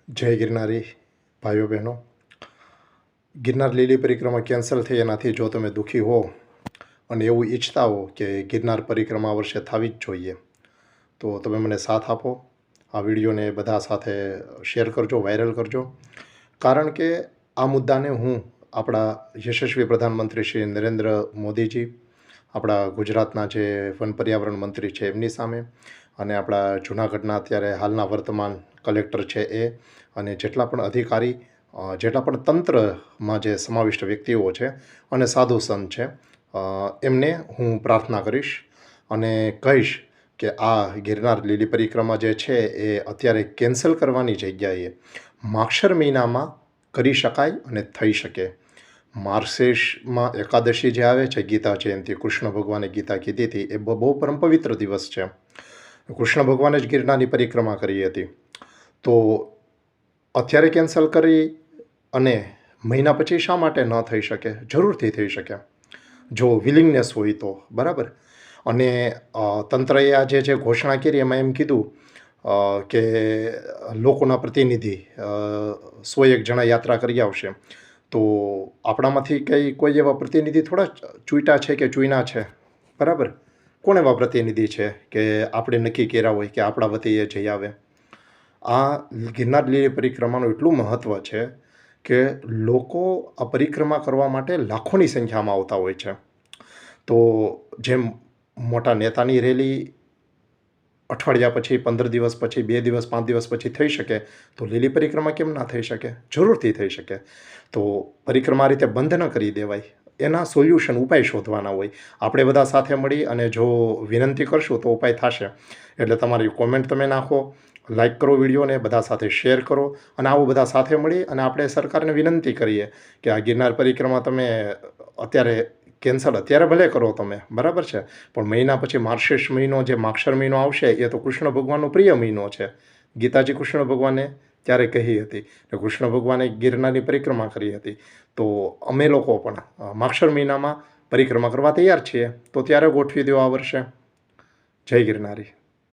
જય ગિરનારી ભાઈઓ બહેનો. ગિરનાર લીલી પરિક્રમા કેન્સલ થઈ એનાથી જો તમે દુઃખી હો અને એવું ઈચ્છતા હો કે ગિરનાર પરિક્રમા આ વર્ષે થવી જ જોઈએ, તો તમે મને સાથ આપો. આ વિડીયોને બધા સાથે શેર કરજો, વાયરલ કરજો. કારણ કે આ મુદ્દાને હું આપણા યશસ્વી પ્રધાનમંત્રી શ્રી નરેન્દ્ર મોદીજી, આપણા ગુજરાતના જે વન પર્યાવરણ મંત્રી છે એમની સામે, અને આપણા જૂનાગઢના અત્યારે હાલના વર્તમાન કલેક્ટર છે એ, અને જેટલા પણ અધિકારી, જેટલા પણ તંત્રમાં જે સમાવિષ્ટ વ્યક્તિઓ છે અને સાધુ સંત છે, એમને હું પ્રાર્થના કરીશ અને કહીશ કે આ ગિરનાર લીલી પરિક્રમા જે છે એ અત્યારે કેન્સલ કરવાની જગ્યાએ માગશર મહિનામાં કરી શકાય અને થઈ શકે. માર્ગશીર્ષમાં એકાદશી જે આવે છે, ગીતા જયંતિ, કૃષ્ણ ભગવાને ગીતા કીધી હતી, એ બહુ પરમ પવિત્ર દિવસ છે. કૃષ્ણ ભગવાને જ ગિરનારની પરિક્રમા કરી હતી. તો અત્યારે કેન્સલ કરી અને મહિના પછી શા માટે ન થઈ શકે? જરૂરથી થઈ શકે, જો વિલિંગનેસ હોય તો. બરાબર. અને તંત્રએ આજે જે ઘોષણા કરી એમાં એમ કીધું કે લોકોના પ્રતિનિધિ 101 જણા યાત્રા કરી આવશે. તો આપણામાંથી કોઈ એવા પ્રતિનિધિ થોડા ચૂંટ્યા છે કે ચૂંટ્યા છે? બરાબર. કોણ એવા પ્રતિનિધિ છે કે આપણે નક્કી કર્યા હોય કે આપણા વતી એ જઈ આવે? આ ગિરનાર લીલી પરિક્રમાનું એટલું મહત્ત્વ છે કે લોકો આ પરિક્રમા કરવા માટે લાખોની સંખ્યામાં આવતા હોય છે. તો જેમ મોટા નેતાની રેલી અઠવાડિયા પછી, 15 દિવસ પછી, 2 દિવસ, 5 દિવસ પછી થઈ શકે, તો લીલી પરિક્રમા કેમ ના થઈ શકે? જરૂરથી થઈ શકે. તો પરિક્રમા રીતે બંધ ન કરી દેવાય, એના સોલ્યુશન, ઉપાય શોધવાના હોય. આપણે બધા સાથે મળી અને જો વિનંતી કરશું તો ઉપાય થશે. એટલે તમારી કોમેન્ટ તમે નાખો, લાઈક કરો વિડીયોને, બધા સાથે શેર કરો, અને આવું બધા સાથે મળી અને આપણે સરકારને વિનંતી કરીએ કે આ ગિરનાર પરિક્રમા તમે અત્યારે કેન્સલ અત્યારે ભલે કરો તમે, બરાબર છે, પણ મહિના પછી માર્ગશીર્ષ મહિનો, જે માગશર મહિનો આવશે, એ તો કૃષ્ણ ભગવાનનો પ્રિય મહિનો છે. ગીતાજી કૃષ્ણ ભગવાને ત્યારે કહી હતી કે કૃષ્ણ ભગવાને ગિરનારની પરિક્રમા કરી હતી. તો અમે લોકો પણ માગશર મહિનામાં પરિક્રમા કરવા તૈયાર છીએ. તો ત્યારે ગોઠવી દો આ વર્ષે. જય ગિરનારી.